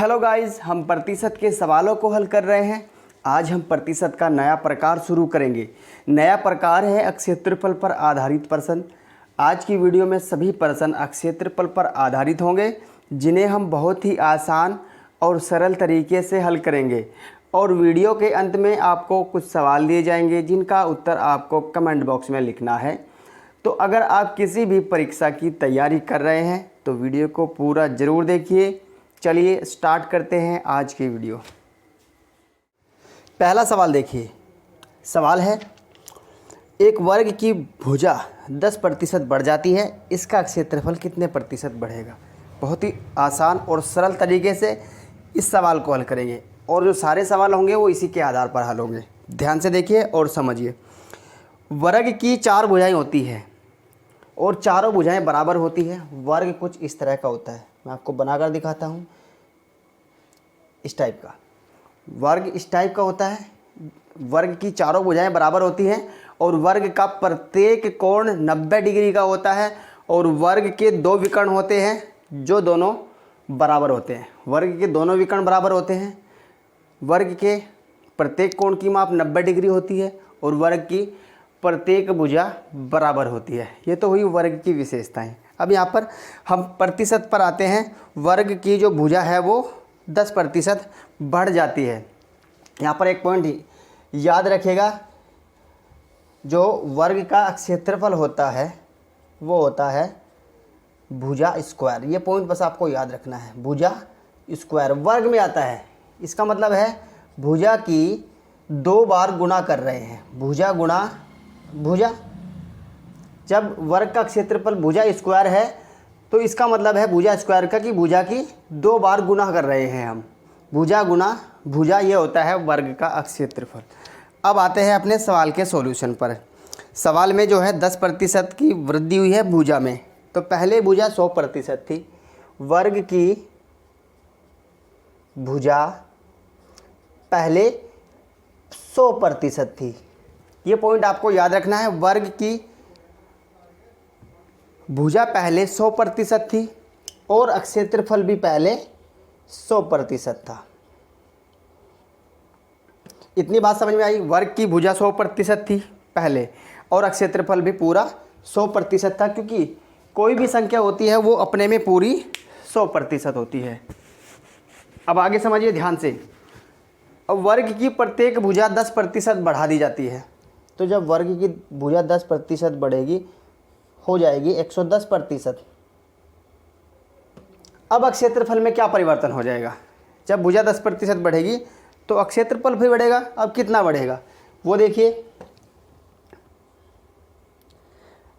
Hello guys, हम प्रतिशत के सवालों को हल कर रहे हैं। आज हम प्रतिशत का नया प्रकार शुरू करेंगे। नया प्रकार है अक्षेत्रफल पर आधारित प्रश्न। आज की वीडियो में सभी प्रश्न अक्षेत्रफल पर आधारित होंगे, जिन्हें हम बहुत ही आसान और सरल तरीके से हल करेंगे। और वीडियो के अंत में आपको कुछ सवाल दिए जाएंगे, जिनका उत्तर आपको कमेंट बॉक्स में लिखना है। तो अगर आप किसी भी परीक्षा की तैयारी कर रहे हैं तो वीडियो को पूरा ज़रूर देखिए। चलिए स्टार्ट करते हैं आज की वीडियो। पहला सवाल देखिए। सवाल है, एक वर्ग की भुजा 10% बढ़ जाती है, इसका क्षेत्रफल कितने प्रतिशत बढ़ेगा। बहुत ही आसान और सरल तरीके से इस सवाल को हल करेंगे, और जो सारे सवाल होंगे वो इसी के आधार पर हल होंगे। ध्यान से देखिए और समझिए। वर्ग की 4 भुजाएं होती हैं और चारों भुजाएं बराबर होती हैं। वर्ग कुछ इस तरह का होता है, मैं आपको बनाकर दिखाता हूँ। इस टाइप का वर्ग इस टाइप का होता है। वर्ग की चारों भुजाएं बराबर होती हैं और वर्ग का प्रत्येक कोण 90 डिग्री का होता है, और वर्ग के 2 विकर्ण होते हैं जो दोनों बराबर होते हैं। वर्ग के दोनों विकर्ण बराबर होते हैं। वर्ग के प्रत्येक कोण की माप 90 डिग्री होती है और वर्ग की प्रत्येक भुजा बराबर होती है। ये तो हुई वर्ग की विशेषताएं। अब यहाँ पर हम प्रतिशत पर आते हैं। वर्ग की जो भुजा है वो 10% बढ़ जाती है। यहाँ पर एक पॉइंट याद रखिएगा, जो वर्ग का क्षेत्रफल होता है वो होता है भुजा स्क्वायर। ये पॉइंट बस आपको याद रखना है। भुजा स्क्वायर वर्ग में आता है, इसका मतलब है भुजा की 2 बार गुणा कर रहे हैं। भुजा गुणा भुजा। जब वर्ग का क्षेत्रफल भुजा स्क्वायर है तो इसका मतलब है भुजा स्क्वायर का कि भुजा की 2 बार गुणा कर रहे हैं हम। भुजा गुणा भुजा, ये होता है वर्ग का क्षेत्रफल। अब आते हैं अपने सवाल के सॉल्यूशन पर। सवाल में जो है 10% की वृद्धि हुई है भुजा में। तो पहले भुजा 100% थी। वर्ग की भुजा पहले 100% थी। ये पॉइंट आपको याद रखना है। वर्ग की भुजा पहले 100% थी और क्षेत्रफल भी पहले 100% था। इतनी बात समझ में आई। वर्ग की भुजा 100% थी पहले और क्षेत्रफल भी पूरा 100% था, क्योंकि कोई भी संख्या होती है वो अपने में पूरी 100% होती है। अब आगे समझिए ध्यान से। अब वर्ग की प्रत्येक भुजा 10% बढ़ा दी जाती है। तो जब वर्ग की भुजा 10% बढ़ेगी, हो जाएगी 110%। अब क्षेत्रफल में क्या परिवर्तन हो जाएगा। जब भुजा 10% बढ़ेगी तो क्षेत्रफल भी बढ़ेगा। अब कितना बढ़ेगा वो देखिए।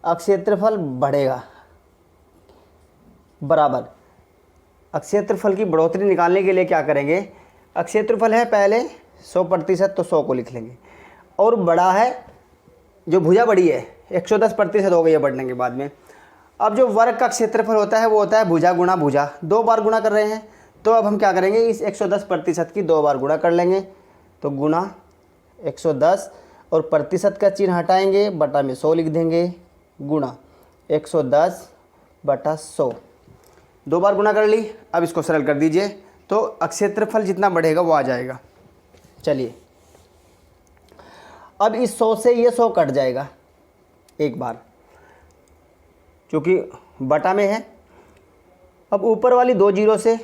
क्षेत्रफल बढ़ेगा बराबर। क्षेत्रफल की बढ़ोतरी निकालने के लिए क्या करेंगे। क्षेत्रफल है पहले 100%, तो 100 को लिख लेंगे, और बड़ा है जो भुजा बड़ी है 110% हो गई है बढ़ने के बाद में। अब जो वर्ग का क्षेत्रफल होता है वो होता है भुजा गुणा भुजा। 2 बार गुणा कर रहे हैं, तो अब हम क्या करेंगे, इस 110% की 2 बार गुणा कर लेंगे। तो गुणा 110 और प्रतिशत का चिन्ह हटाएंगे, बटा में 100 लिख देंगे। गुणा 110/100। 2 बार गुणा कर ली। अब इसको सरल कर दीजिए तो क्षेत्रफल जितना बढ़ेगा वो आ जाएगा। चलिए, अब इस 100 से ये 100 कट जाएगा एक बार, क्योंकि बटा में है। अब ऊपर वाली 2 जीरो से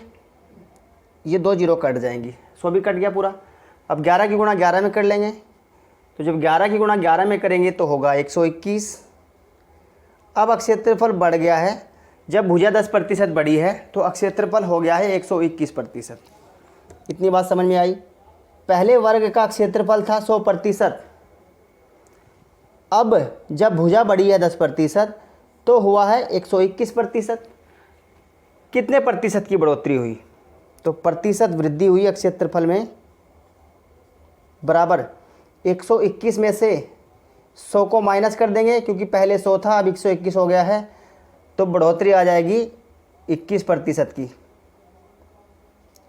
ये 2 जीरो कट जाएंगी, 100 भी कट गया पूरा। अब 11 की गुणा 11 में कर लेंगे। तो जब 11 की गुणा 11 में करेंगे तो होगा 121। अब क्षेत्रफल बढ़ गया है। जब भुजा 10% बढ़ी है तो क्षेत्रफल हो गया है 121%। इतनी बात समझ में आई। पहले वर्ग का क्षेत्रफल था 100%। अब जब भुजा बढ़ी है 10% तो हुआ है 121%। कितने प्रतिशत की बढ़ोतरी हुई, तो प्रतिशत वृद्धि हुई क्षेत्रफल में बराबर 121 में से 100 को माइनस कर देंगे, क्योंकि पहले 100 था अब 121 हो गया है, तो बढ़ोतरी आ जाएगी 21% की।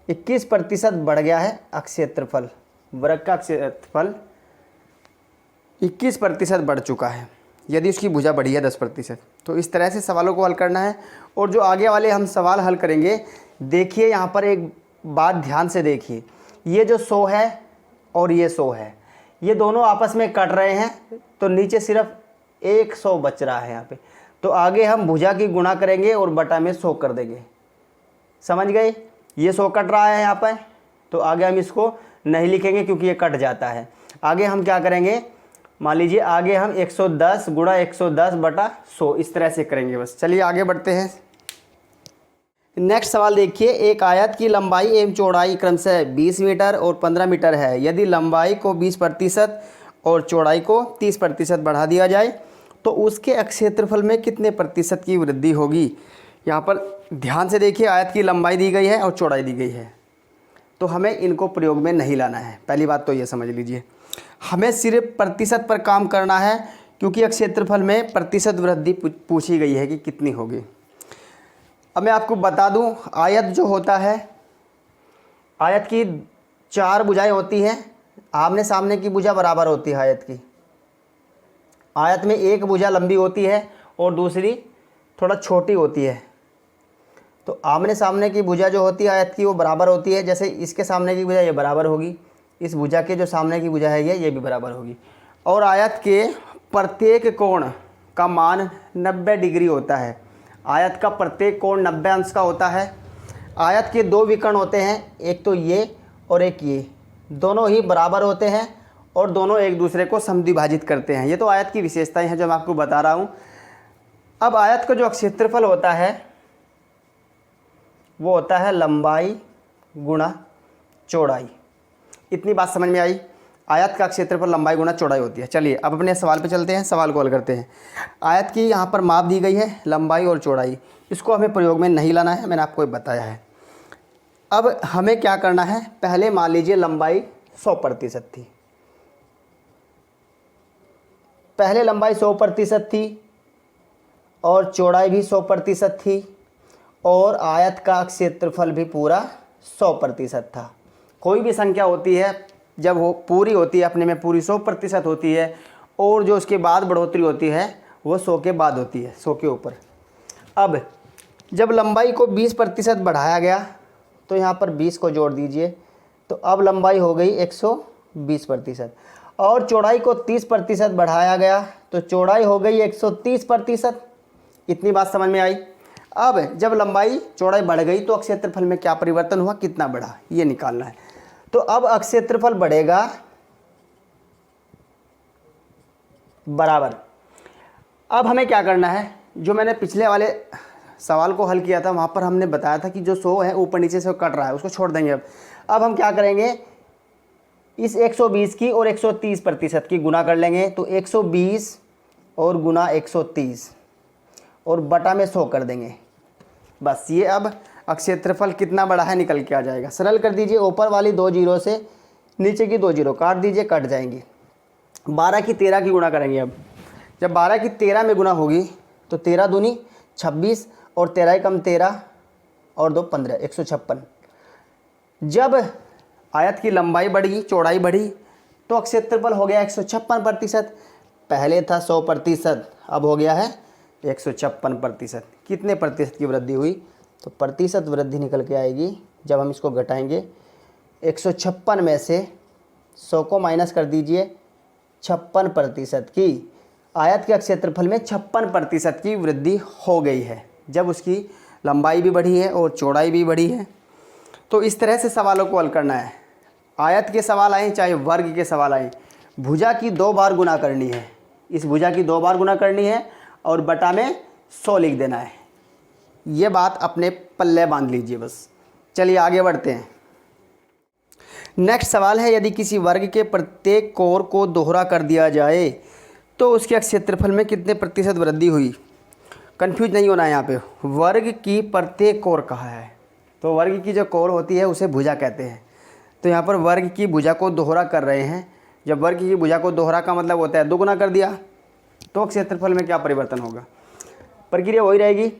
21% बढ़ गया है क्षेत्रफल। वर्ग का क्षेत्रफल 21% बढ़ चुका है यदि उसकी भुजा बढ़ी है 10%। तो इस तरह से सवालों को हल करना है। और जो आगे वाले हम सवाल हल करेंगे, देखिए यहाँ पर एक बात ध्यान से देखिए, ये जो 100 है और ये 100 है, ये दोनों आपस में कट रहे हैं, तो नीचे सिर्फ 100 बच रहा है यहाँ पे। तो आगे हम भुजा की गुणा करेंगे और बटा में 100 कर देंगे। समझ गए? ये 100 कट रहा है यहाँ पर, तो आगे हम इसको नहीं लिखेंगे क्योंकि ये कट जाता है। आगे हम क्या करेंगे, मान लीजिए आगे हम 110 गुणा 110 बटा 100 इस तरह से करेंगे बस। चलिए आगे बढ़ते हैं। नेक्स्ट सवाल देखिए, एक आयत की लंबाई एवं चौड़ाई क्रमशः 20 मीटर और 15 मीटर है। यदि लंबाई को 20% और चौड़ाई को 30% बढ़ा दिया जाए तो उसके क्षेत्रफल में कितने प्रतिशत की वृद्धि होगी। यहाँ पर ध्यान से देखिए, आयत की लंबाई दी गई है और चौड़ाई दी गई है, तो हमें इनको प्रयोग में नहीं लाना है। पहली बात तो ये समझ लीजिए, हमें सिर्फ प्रतिशत पर काम करना है क्योंकि क्षेत्रफल में प्रतिशत वृद्धि पूछी गई है कि कितनी होगी। अब मैं आपको बता दूं, आयत जो होता है, आयत की 4 भुजाएं होती हैं, आमने सामने की भुजा बराबर होती है आयत की। आयत में एक भुजा लंबी होती है और दूसरी थोड़ा छोटी होती है, तो आमने सामने की भुजा जो होती है आयत की वो बराबर होती है। जैसे इसके सामने की भुजा ये बराबर होगी, इस भुजा के जो सामने की भुजा है ये भी बराबर होगी। और आयत के प्रत्येक कोण का मान 90 डिग्री होता है। आयत का प्रत्येक कोण 90 अंश का होता है। आयत के 2 विकर्ण होते हैं, एक तो ये और एक ये, दोनों ही बराबर होते हैं और दोनों एक दूसरे को समद्विभाजित करते हैं। ये तो आयत की विशेषताएं हैं जो मैं आपको बता रहा हूँ। अब आयत का जो क्षेत्रफल होता है वो होता है लंबाई गुणा चौड़ाई। इतनी बात समझ में आई? आयत का क्षेत्रफल लंबाई गुणा चौड़ाई होती है। चलिए अब अपने सवाल पे चलते हैं, सवाल को हल करते हैं। आयत की यहाँ पर माप दी गई है लंबाई और चौड़ाई, इसको हमें प्रयोग में नहीं लाना है, मैंने आपको बताया है। अब हमें क्या करना है, पहले मान लीजिए लंबाई 100% थी, पहले लंबाई 100% थी और चौड़ाई भी 100% थी और आयत का क्षेत्रफल भी पूरा 100% था। कोई भी संख्या होती है जब वो पूरी होती है अपने में पूरी 100% होती है और जो उसके बाद बढ़ोतरी होती है वो 100 के बाद होती है, 100 के ऊपर। अब जब लंबाई को 20% बढ़ाया गया तो यहाँ पर 20 को जोड़ दीजिए, तो अब लंबाई हो गई 120% और चौड़ाई को 30% बढ़ाया गया तो चौड़ाई हो गई 130%। इतनी बात समझ में आई? अब जब लंबाई चौड़ाई बढ़ गई तो क्षेत्रफल में क्या परिवर्तन हुआ, कितना बढ़ा, ये निकालना है। तो अब क्षेत्रफल बढ़ेगा बराबर। अब हमें क्या करना है, जो मैंने पिछले वाले सवाल को हल किया था वहाँ पर हमने बताया था कि जो 100 है ऊपर नीचे से कट रहा है, उसको छोड़ देंगे। अब हम क्या करेंगे, इस 120 की और 130% की गुना कर लेंगे, तो 120 और गुना 130 और बटा में 100 कर देंगे। बस ये अब क्षेत्रफल कितना बड़ा है निकल के आ जाएगा। सरल कर दीजिए, ऊपर वाली 2 जीरो से नीचे की 2 जीरो काट दीजिए, कट जाएंगे। 12 की 13 की गुणा करेंगे। अब जब 12 की 13 में गुना होगी तो 13 दूनी 26 और 13 कम 13 और 2 15, 156। जब आयत की लंबाई बढ़ी चौड़ाई बढ़ी तो क्षेत्रफल हो गया 156%। पहले था 100%, अब हो गया है 156%। कितने प्रतिशत की वृद्धि हुई, तो प्रतिशत वृद्धि निकल के आएगी जब हम इसको घटाएंगे। 156 में से 100 को माइनस कर दीजिए, 56% की आयत के क्षेत्रफल में 56% की वृद्धि हो गई है जब उसकी लंबाई भी बढ़ी है और चौड़ाई भी बढ़ी है। तो इस तरह से सवालों को हल करना है। आयत के सवाल आए चाहे वर्ग के सवाल आए, भुजा की 2 बार गुना करनी है, इस भुजा की 2 बार गुना करनी है और बटा में 100 लिख देना है। ये बात अपने पल्ले बांध लीजिए बस। चलिए आगे बढ़ते हैं। नेक्स्ट सवाल है, यदि किसी वर्ग के प्रत्येक कोर को दोहरा कर दिया जाए तो उसके क्षेत्रफल में कितने प्रतिशत वृद्धि हुई। कंफ्यूज नहीं होना है यहाँ पे, वर्ग की प्रत्येक कोर कहा है, तो वर्ग की जो कोर होती है उसे भुजा कहते हैं। तो यहाँ पर वर्ग की भुजा को दोहरा कर रहे हैं। जब वर्ग की भुजा को दोहरा का मतलब होता है दोगुना कर दिया, तो क्षेत्रफल में क्या परिवर्तन होगा, प्रक्रिया वही रहेगी।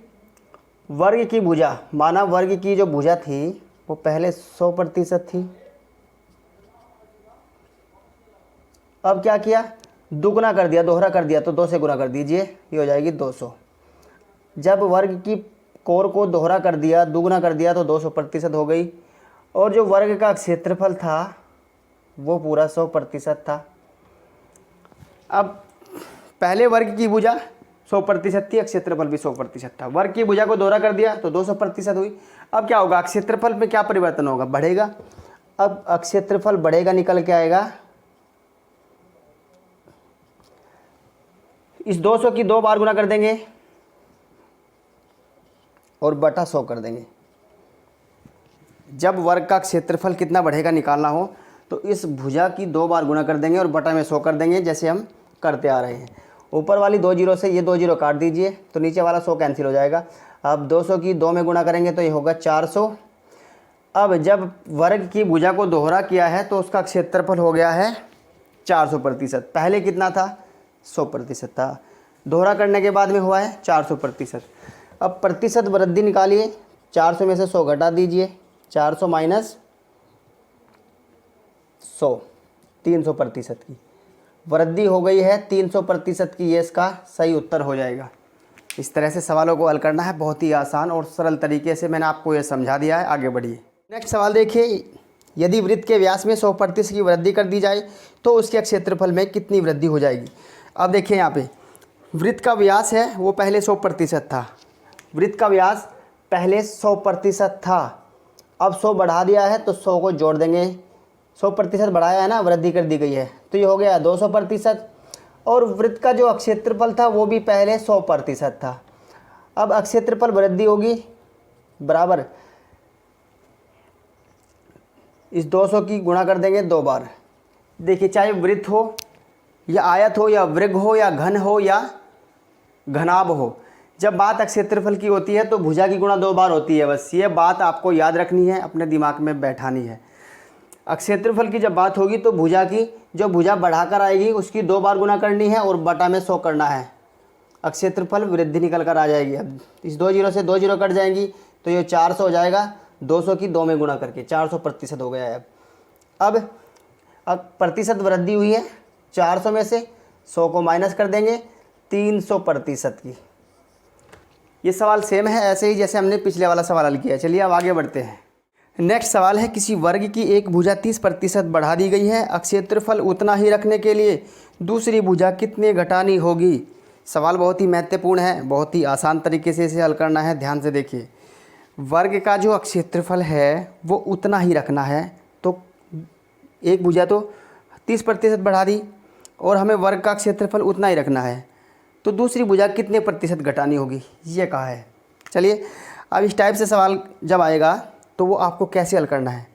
वर्ग की भुजा, माना वर्ग की जो भुजा थी वो पहले 100% थी, अब क्या किया, दुगुना कर दिया, दोहरा कर दिया, तो 2 से गुना कर दीजिए, ये हो जाएगी 200। जब वर्ग की कोर को दोहरा कर दिया, दुगुना कर दिया, तो 200% हो गई। और जो वर्ग का क्षेत्रफल था वो पूरा 100% था। अब पहले वर्ग की भुजा 100% थी, क्षेत्रफल भी 100% था। वर्ग की भुजा को दोहरा कर दिया तो 200% हुई। अब क्या होगा, क्षेत्रफल में क्या परिवर्तन होगा, बढ़ेगा। अब क्षेत्रफल बढ़ेगा, निकल के आएगा इस 200 की 2 बार गुना कर देंगे और बटा 100 कर देंगे। जब वर्ग का क्षेत्रफल कितना बढ़ेगा निकालना हो तो इस भुजा की 2 बार गुना कर देंगे और बटा में 100 कर देंगे, जैसे हम करते आ रहे हैं। ऊपर वाली 2 जीरो से ये 2 जीरो काट दीजिए तो नीचे वाला 100 कैंसिल हो जाएगा। अब 200 की 2 में गुना करेंगे तो ये होगा 400। अब जब वर्ग की भुजा को दोहरा किया है तो उसका क्षेत्रफल हो गया है 400%। पहले कितना था, 100% था। दोहरा करने के बाद में हुआ है 400%। अब प्रतिशत वृद्धि निकालिए, 400 में से 100 घटा दीजिए, 400 माइनस 100, 300% की वृद्धि हो गई है। 300% की ये इसका सही उत्तर हो जाएगा। इस तरह से सवालों को हल करना है, बहुत ही आसान और सरल तरीके से मैंने आपको ये समझा दिया है। आगे बढ़िए। नेक्स्ट सवाल देखिए, यदि वृत्त के व्यास में 100% की वृद्धि कर दी जाए तो उसके क्षेत्रफल में कितनी वृद्धि हो जाएगी। अब देखिए यहाँ पे वृत्त का व्यास है वो पहले 100% था। वृत्त का व्यास पहले 100% था। अब 100 बढ़ा दिया है तो 100 को जोड़ देंगे। 100% बढ़ाया है ना, वृद्धि कर दी गई है तो ये हो गया 200%। और वृत्त का जो क्षेत्रफल था वो भी पहले 100% था। अब क्षेत्रफल वृद्धि होगी बराबर इस 200 की गुणा कर देंगे 2 बार। देखिए चाहे वृत्त हो या आयत हो या वृग हो या घन हो या घनाभ हो, जब बात क्षेत्रफल की होती है तो भुजा की गुणा 2 बार होती है। बस ये बात आपको याद रखनी है, अपने दिमाग में बैठानी है। क्षेत्रफल की जब बात होगी तो भुजा की जो भुजा बढ़ाकर आएगी उसकी 2 बार गुना करनी है और बटा में 100 करना है। क्षेत्रफल वृद्धि निकल कर आ जाएगी। अब इस 2 जीरो से 2 जीरो कट जाएंगी तो ये 400 हो जाएगा। 200 की 2 में गुना करके 400% हो गया है। अब प्रतिशत वृद्धि हुई है, 400 में से 100 को माइनस कर देंगे, 300% की। ये सवाल सेम है ऐसे ही जैसे हमने पिछले वाला सवाल हल किया। चलिए अब आगे बढ़ते हैं। नेक्स्ट सवाल है, किसी वर्ग की एक भुजा 30% बढ़ा दी गई है, क्षेत्रफल उतना ही रखने के लिए दूसरी भुजा कितने घटानी होगी। सवाल बहुत ही महत्वपूर्ण है, बहुत ही आसान तरीके से इसे हल करना है। ध्यान से देखिए, वर्ग का जो क्षेत्रफल है वो उतना ही रखना है, तो एक भुजा तो 30% बढ़ा दी और हमें वर्ग का क्षेत्रफल उतना ही रखना है, तो दूसरी भुजा कितने प्रतिशत घटानी होगी ये कहा है। चलिए अब इस टाइप से सवाल जब आएगा तो वो आपको कैसे हल करना है।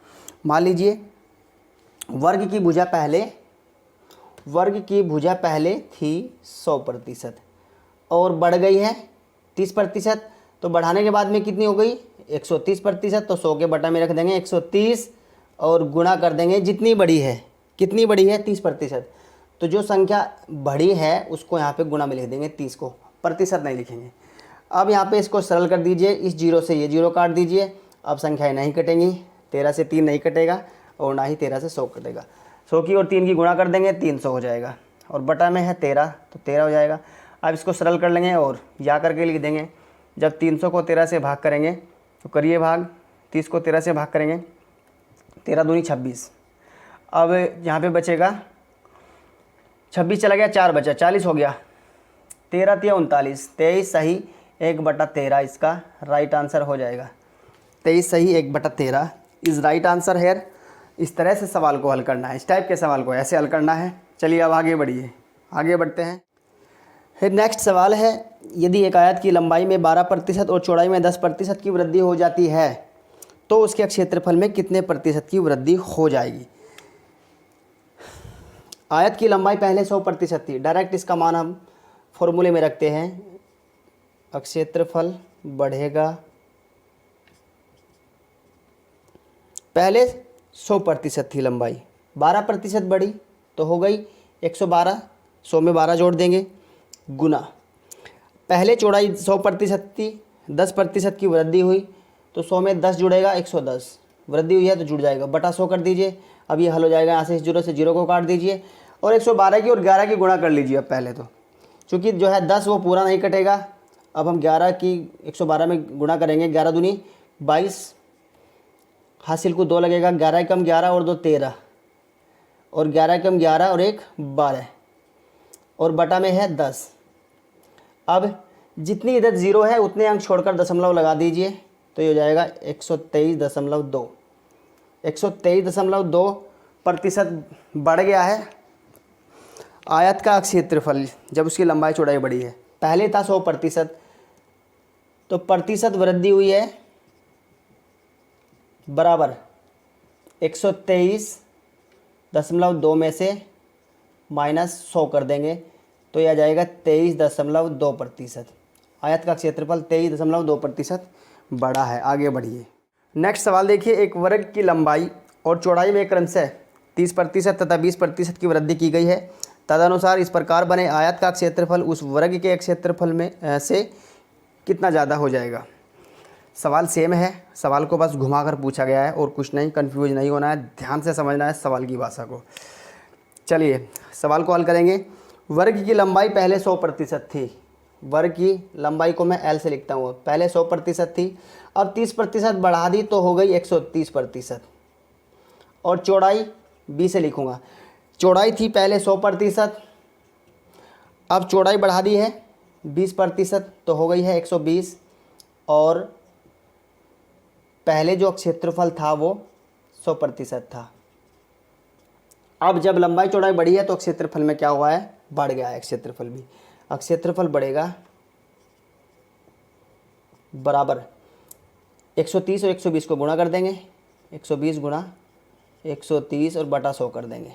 मान लीजिए वर्ग की भुजा पहले थी 100% और बढ़ गई है 30%, तो बढ़ाने के बाद में कितनी हो गई 130%। तो 100 के बटा में रख देंगे 130 और गुणा कर देंगे जितनी बड़ी है, कितनी बड़ी है 30%। तो जो संख्या बड़ी है उसको यहाँ पे गुणा में लिख देंगे 30 को, प्रतिशत नहीं लिखेंगे। अब यहाँ पे इसको सरल कर दीजिए, इस जीरो से ये जीरो काट दीजिए। अब संख्याएं नहीं कटेंगी, 13 से 3 नहीं कटेगा और ना ही 13 से 100 कटेगा। 100 की और 3 की गुणा कर देंगे 300 हो जाएगा और बटा में है 13 तो 13 हो जाएगा। अब इसको सरल कर लेंगे और या करके लिख देंगे। जब 300 को 13 से भाग करेंगे तो करिए भाग, 30 को 13 से भाग करेंगे, 13 दूनी 26। अब यहाँ पे बचेगा 26 चला गया, 4 बचा, 40 हो गया। 13 तिया 39, 23 सही 1/13 इसका राइट आंसर हो जाएगा। 23 सही 1/13 इज़ राइट आंसर है। इस तरह से सवाल को हल करना है, इस टाइप के सवाल को ऐसे हल करना है। चलिए अब आगे बढ़िए, आगे बढ़ते हैं। फिर नेक्स्ट सवाल है, यदि एक आयत की लंबाई में 12% और चौड़ाई में 10% की वृद्धि हो जाती है तो उसके क्षेत्रफल में कितने प्रतिशत की वृद्धि हो जाएगी। आयत की लंबाई पहले 100% थी, डायरेक्ट इसका मान हम फॉर्मूले में रखते हैं। क्षेत्रफल बढ़ेगा, पहले 100% थी लंबाई, 12% बढ़ी तो हो गई 112, 100 में 12 जोड़ देंगे गुना। पहले चौड़ाई 100% थी, 10% की वृद्धि हुई तो 100 में 10 जुड़ेगा 110, वृद्धि हुई है तो जुड़ जाएगा, बटा 100 कर दीजिए। अब ये हल हो जाएगा, यहाँ से जीरो से जीरो को काट दीजिए और 112 की और 11 की गुणा कर लीजिए। अब पहले तो चूँकि जो है 10 वो पूरा नहीं कटेगा, अब हम 11 की 112 में गुणा करेंगे, 11 दूनी 22 हासिल को 2 लगेगा, 11 कम 11 और 2 13, और 11 कम 11 और 1 12, और बटा में है 10। अब जितनी इधर ज़ीरो है उतने अंक छोड़कर दशमलव लगा दीजिए, तो ये हो जाएगा 123.2। 123.2% बढ़ गया है आयत का क्षेत्रफल जब उसकी लंबाई चौड़ाई बढ़ी है। पहले था 100%, तो प्रतिशत वृद्धि हुई है बराबर 123.2 में से -100 कर देंगे, तो यह आ जाएगा 23.2%। आयत का क्षेत्रफल 23.2% बढ़ा है। आगे बढ़िए। नेक्स्ट सवाल देखिए, एक वर्ग की लंबाई और चौड़ाई में क्रमशः 30% तथा 20% की वृद्धि की गई है। तदनुसार इस प्रकार बने आयत का क्षेत्रफल उस वर्ग के क्षेत्रफल में से कितना ज़्यादा हो जाएगा। सवाल सेम है, सवाल को बस घुमाकर पूछा गया है और कुछ नहीं, कंफ्यूज नहीं होना है, ध्यान से समझना है सवाल की भाषा को। चलिए सवाल को हल करेंगे। वर्ग की लंबाई पहले 100% थी, वर्ग की लंबाई को मैं L से लिखता हूँ, पहले 100% थी, अब 30% बढ़ा दी तो हो गई 130%, और चौड़ाई B से लिखूँगा। चौड़ाई थी पहले 100%, अब चौड़ाई बढ़ा दी है 20%, तो हो गई है 120, और पहले जो क्षेत्रफल था वो 100% था। अब जब लंबाई चौड़ाई बढ़ी है तो क्षेत्रफल में क्या हुआ है, बढ़ गया है क्षेत्रफल भी। अब क्षेत्रफल बढ़ेगा बराबर 130 और 120 को गुणा कर देंगे, 120 गुणा 130 और बटा 100 कर देंगे।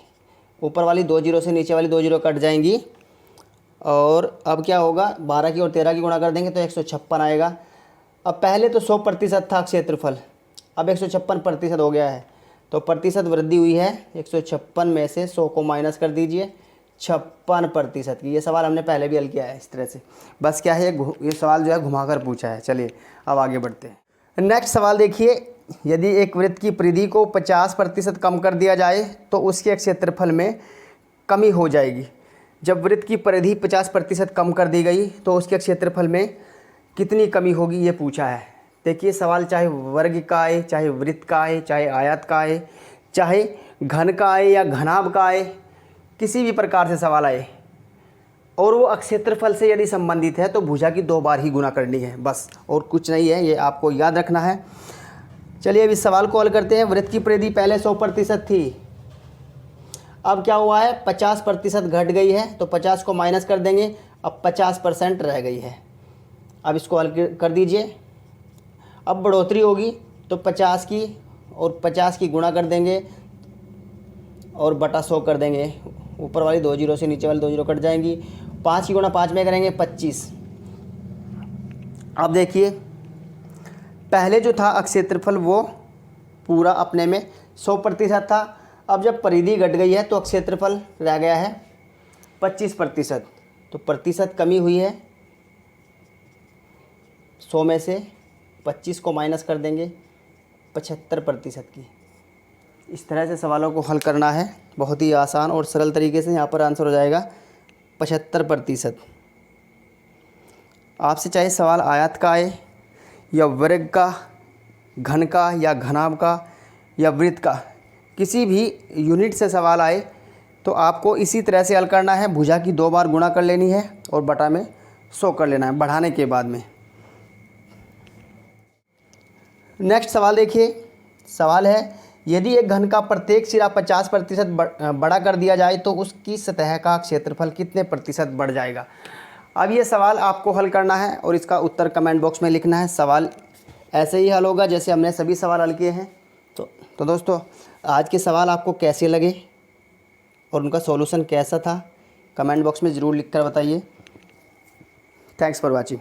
ऊपर वाली 2 जीरो से नीचे वाली 2 जीरो कट जाएंगी, और अब क्या होगा, 12 की और 13 की गुणा कर देंगे तो 156 आएगा। अब पहले तो 100% था क्षेत्रफल, अब 156% हो गया है, तो प्रतिशत वृद्धि हुई है। 156 में से 100 को माइनस कर दीजिए, 56% की। ये सवाल हमने पहले भी हल किया है इस तरह से, बस क्या है ये सवाल जो है घुमाकर पूछा है। चलिए अब आगे बढ़ते हैं। नेक्स्ट सवाल देखिए, यदि एक वृत्त की परिधि को 50% कम कर दिया जाए तो उसके क्षेत्रफल में कमी हो जाएगी। जब वृत्त की परिधि 50% कम कर दी गई तो उसके क्षेत्रफल में कितनी कमी होगी, ये पूछा है। देखिए सवाल चाहे वर्ग का आए, चाहे वृत्त का आए, चाहे आयत का आए, चाहे घन का आए या घनाभ का आए, किसी भी प्रकार से सवाल आए और वो क्षेत्रफल से यदि संबंधित है तो भुजा की 2 बार ही गुणा करनी है, बस और कुछ नहीं है, ये आपको याद रखना है। चलिए अब इस सवाल को हल करते हैं। वृत्त की परिधि पहले 100% थी, अब क्या हुआ है 50% घट गई है, तो 50 को माइनस कर देंगे, अब 50% रह गई है। अब इसको हल कर दीजिए। अब बढ़ोतरी होगी तो 50 की और 50 की गुणा कर देंगे और बटा 100 कर देंगे। ऊपर वाली 2 जीरो से नीचे वाली 2 जीरो कट जाएंगी, 5 की गुणा 5 में करेंगे 25। अब देखिए पहले जो था क्षेत्रफल वो पूरा अपने में 100% था, अब जब परिधि घट गई है तो क्षेत्रफल रह गया है 25%, तो प्रतिशत कमी हुई है। 100 में से 25 को माइनस कर देंगे, 75% की। इस तरह से सवालों को हल करना है, बहुत ही आसान और सरल तरीके से। यहाँ पर आंसर हो जाएगा 75%। आपसे चाहे सवाल आयत का आए या वर्ग का, घन का या घनाभ का या वृत्त का, किसी भी यूनिट से सवाल आए तो आपको इसी तरह से हल करना है। भुजा की 2 बार गुणा कर लेनी है और बटा में 100 कर लेना है बढ़ाने के बाद में। नेक्स्ट सवाल देखिए, सवाल है यदि एक घन का प्रत्येक सिरा 50% बड़ा कर दिया जाए तो उसकी सतह का क्षेत्रफल कितने प्रतिशत बढ़ जाएगा। अब ये सवाल आपको हल करना है और इसका उत्तर कमेंट बॉक्स में लिखना है। सवाल ऐसे ही हल होगा जैसे हमने सभी सवाल हल किए हैं। तो दोस्तों आज के सवाल आपको कैसे लगे और उनका सॉल्यूशन कैसा था, कमेंट बॉक्स में ज़रूर लिखकर बताइए। Thanks for watching.